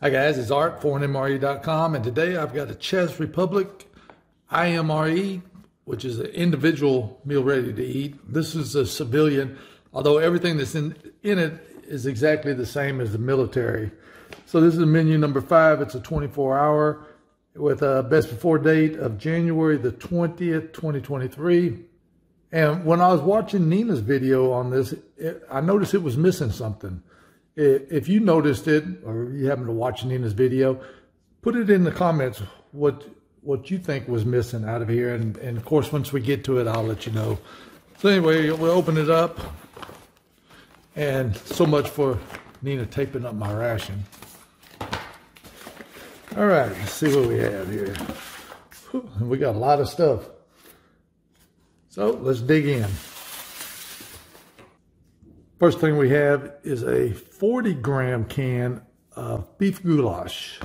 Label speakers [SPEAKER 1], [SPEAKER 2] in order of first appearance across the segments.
[SPEAKER 1] Hi guys, it's Art, ForeignMRE.com, and today I've got a CZECH Republic IMRE, which is an individual meal ready to eat. This is a civilian, although everything that's in it is exactly the same as the military. So this is menu number 5. It's a 24-hour with a best before date of January the 20th, 2023. And when I was watching Nina's video on this, I noticed it was missing something. If you noticed it, or you happen to watch Nina's video, put it in the comments what you think was missing out of here. And of course, once we get to it, I'll let you know. So anyway, we'll open it up. And so much for Nina taping up my ration. All right, let's see what we have here. We got a lot of stuff. So let's dig in. First thing we have is a 40-gram can of beef goulash.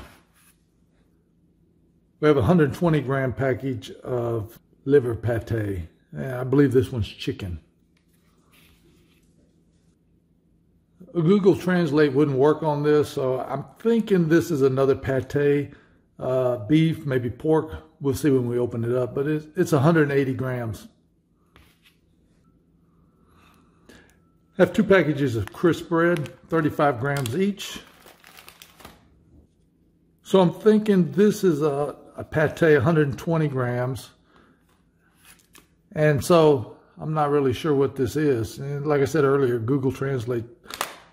[SPEAKER 1] We have a 120-gram package of liver pate. I believe this one's chicken. Google Translate wouldn't work on this, so I'm thinking this is another pate, beef, maybe pork. We'll see when we open it up, but it's 180 grams. I have 2 packages of crisp bread, 35 grams each. So I'm thinking this is a pate, 120 grams. And so I'm not really sure what this is. And like I said earlier, Google Translate,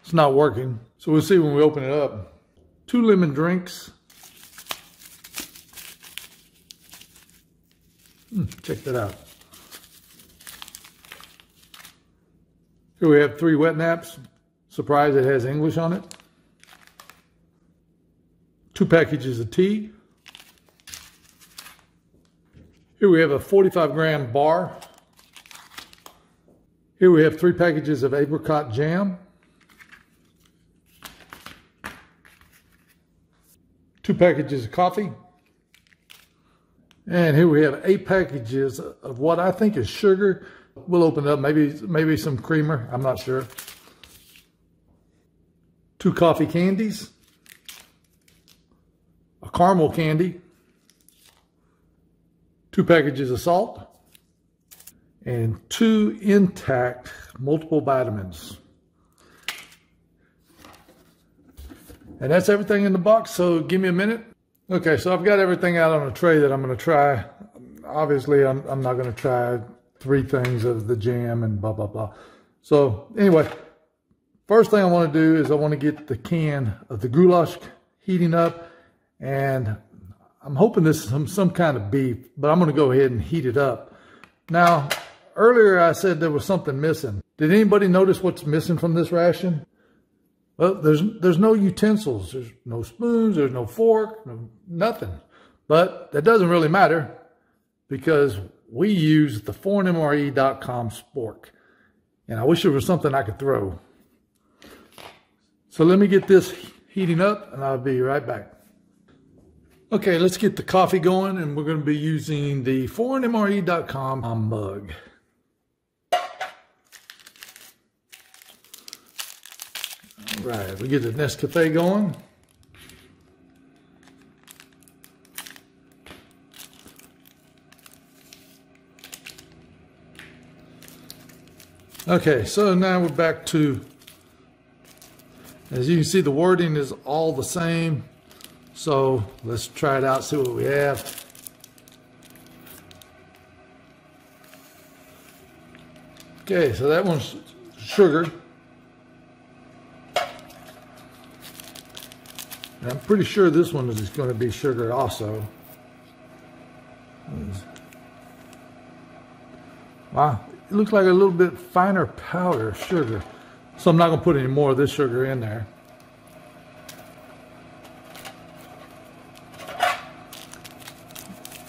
[SPEAKER 1] it's not working. So we'll see when we open it up. 2 lemon drinks. Check that out. Here we have 3 wet naps. Surprised it has English on it. 2 packages of tea. Here we have a 45-gram bar. Here we have 3 packages of apricot jam. 2 packages of coffee. And here we have 8 packages of what I think is sugar. We'll open it up, maybe some creamer, I'm not sure. 2 coffee candies. A caramel candy. 2 packages of salt. And 2 intact multiple vitamins. And that's everything in the box, so give me a minute. Okay, so I've got everything out on a tray that I'm going to try. Obviously, I'm not going to try 3 things of the jam and blah, blah, blah. So anyway, first thing I want to do is I want to get the can of the goulash heating up. And I'm hoping this is some kind of beef, but I'm going to go ahead and heat it up. Now, earlier I said there was something missing. Did anybody notice what's missing from this ration? Well, there's no utensils. There's no spoons. There's no fork. Nothing. But that doesn't really matter because we use the ForeignMRE.com spork. And I wish there was something I could throw. So let me get this heating up and I'll be right back. Okay, let's get the coffee going, and we're going to be using the ForeignMRE.com mug. All right, we get the Nescafe going. Okay, so now we're back to, as you can see, the wording is all the same. So let's try it out, see what we have. Okay, so that one's sugar. And I'm pretty sure this one is going to be sugar also. Wow, it looks like a little bit finer powder of sugar. So I'm not going to put any more of this sugar in there.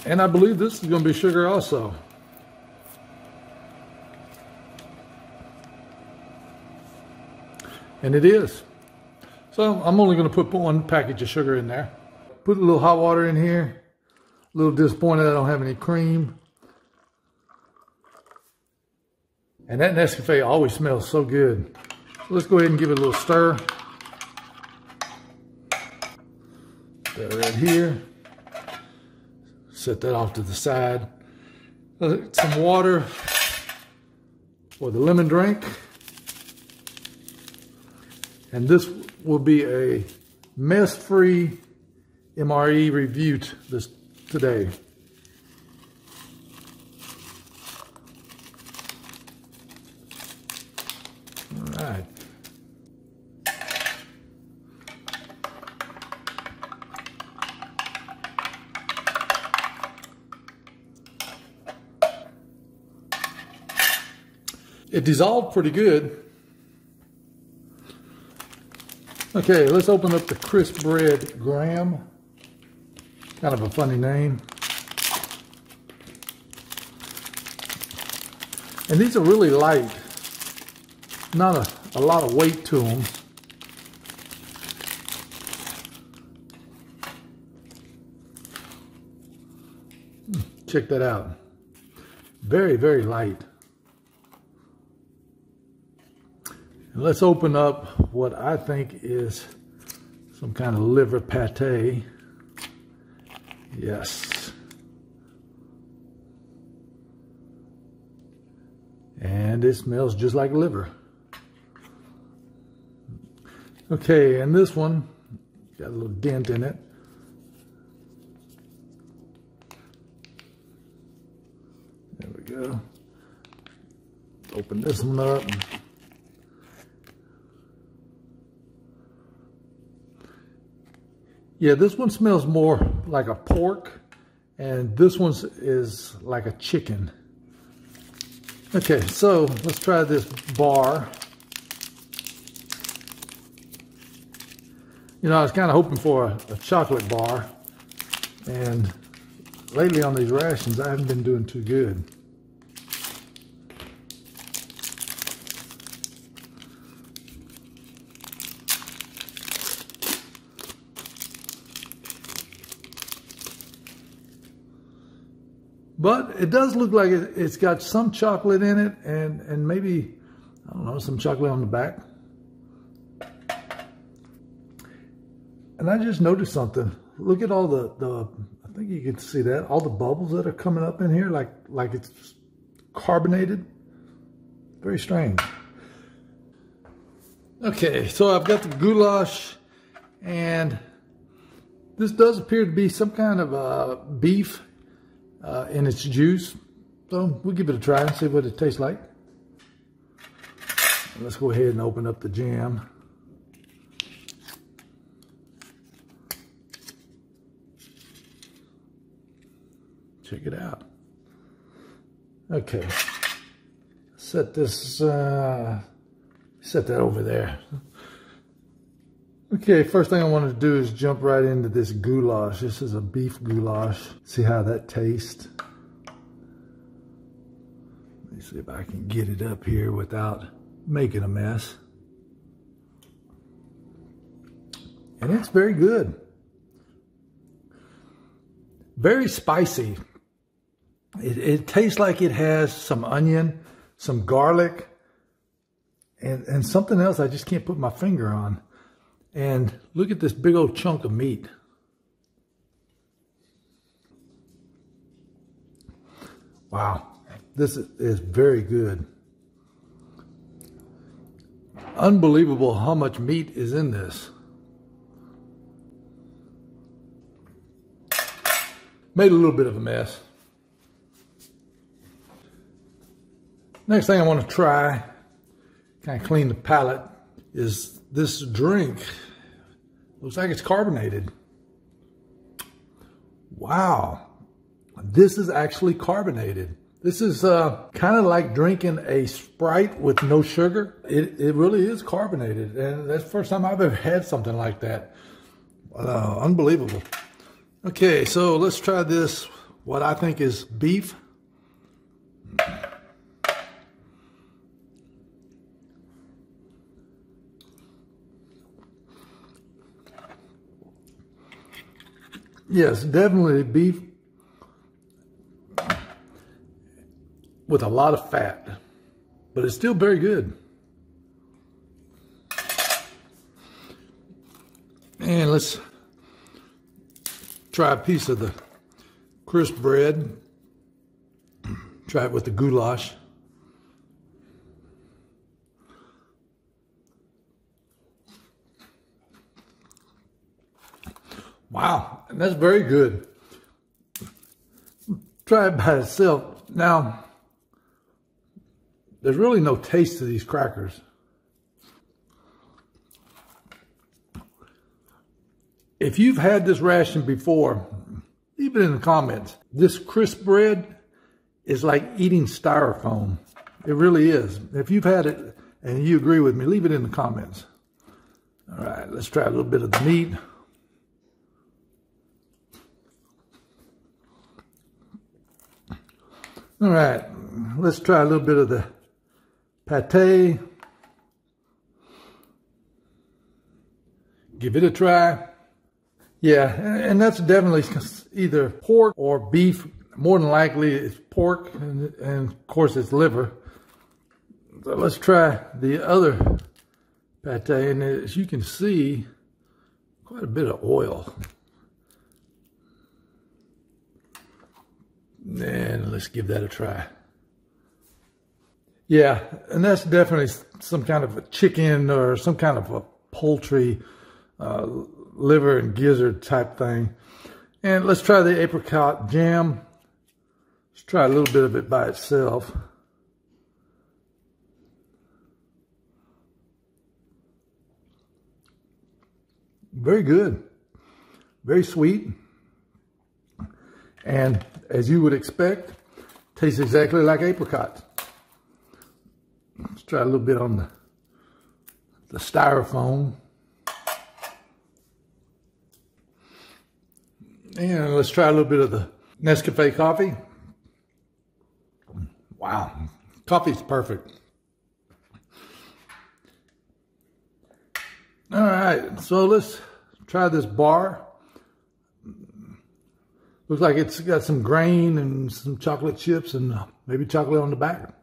[SPEAKER 1] And I believe this is going to be sugar also. And it is. So I'm only going to put 1 package of sugar in there. Put a little hot water in here. A little disappointed I don't have any cream. And that Nescafe always smells so good. So let's go ahead and give it a little stir. That right here. Set that off to the side. Some water for the lemon drink. And this will be a mess-free MRE review today. All right. It dissolved pretty good. Okay, let's open up the crisp bread graham. Kind of a funny name. And these are really light. Not a lot of weight to them. Check that out. Very, very light. Let's open up what I think is some kind of liver pate. Yes. And it smells just like liver. Okay, and this one got a little dent in it. There we go. Open this one up. Yeah, this one smells more like a pork, and this one is like a chicken. Okay, so let's try this bar. You know, I was kind of hoping for a chocolate bar, and lately on these rations, I haven't been doing too good. But it does look like it's got some chocolate in it, and maybe, I don't know, some chocolate on the back. And I just noticed something. Look at all the I think you can see that, all the bubbles that are coming up in here, like it's carbonated. Very strange. Okay, so I've got the goulash, and this does appear to be some kind of beef in its juice. So we'll give it a try and see what it tastes like. Let's go ahead and open up the jam. Check it out. Okay. Set this, set that over there. Okay, first thing I want to do is jump right into this goulash. This is a beef goulash. See how that tastes. Let me see if I can get it up here without making a mess. And it's very good. Very spicy. It tastes like it has some onion, some garlic, and something else I just can't put my finger on. And look at this big old chunk of meat. Wow, this is very good. Unbelievable how much meat is in this. Made a little bit of a mess. Next thing I want to try, kind of clean the palate, is this drink. Looks like it's carbonated. Wow, this is actually carbonated. This is kind of like drinking a Sprite with no sugar. It really is carbonated, and that's the first time I've ever had something like that. Unbelievable. Okay, so let's try this, what I think is beef. Yes, definitely beef with a lot of fat, but it's still very good. And let's try a piece of the crisp bread. Try it with the goulash. Wow, and that's very good. Try it by itself. Now, there's really no taste to these crackers. If you've had this ration before, leave it in the comments. This crisp bread is like eating styrofoam. It really is. If you've had it and you agree with me, leave it in the comments. All right, let's try a little bit of the meat. All right, let's try a little bit of the pate. Give it a try. Yeah, and that's definitely either pork or beef. More than likely it's pork, and of course it's liver. So let's try the other pate, and as you can see, quite a bit of oil. And let's give that a try. Yeah, and that's definitely some kind of a chicken or some kind of a poultry liver and gizzard type thing. And let's try the apricot jam. Let's try a little bit of it by itself. Very good. Very sweet. And as you would expect, tastes exactly like apricots. Let's try a little bit on the styrofoam. And let's try a little bit of the Nescafe coffee. Wow, coffee's perfect. All right, so let's try this bar. Looks like it's got some grain and some chocolate chips and maybe chocolate on the back.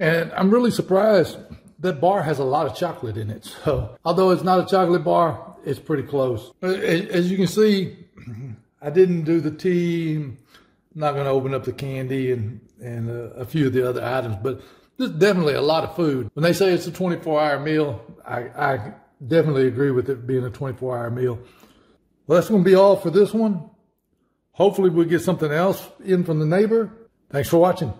[SPEAKER 1] And I'm really surprised that bar has a lot of chocolate in it. So although it's not a chocolate bar, it's pretty close. As you can see, I didn't do the tea. I'm not going to open up the candy and a few of the other items, but this is definitely a lot of food. When they say it's a 24-hour meal, I definitely agree with it being a 24-hour meal. Well, that's going to be all for this one. Hopefully we'll get something else in from the neighbor. Thanks for watching.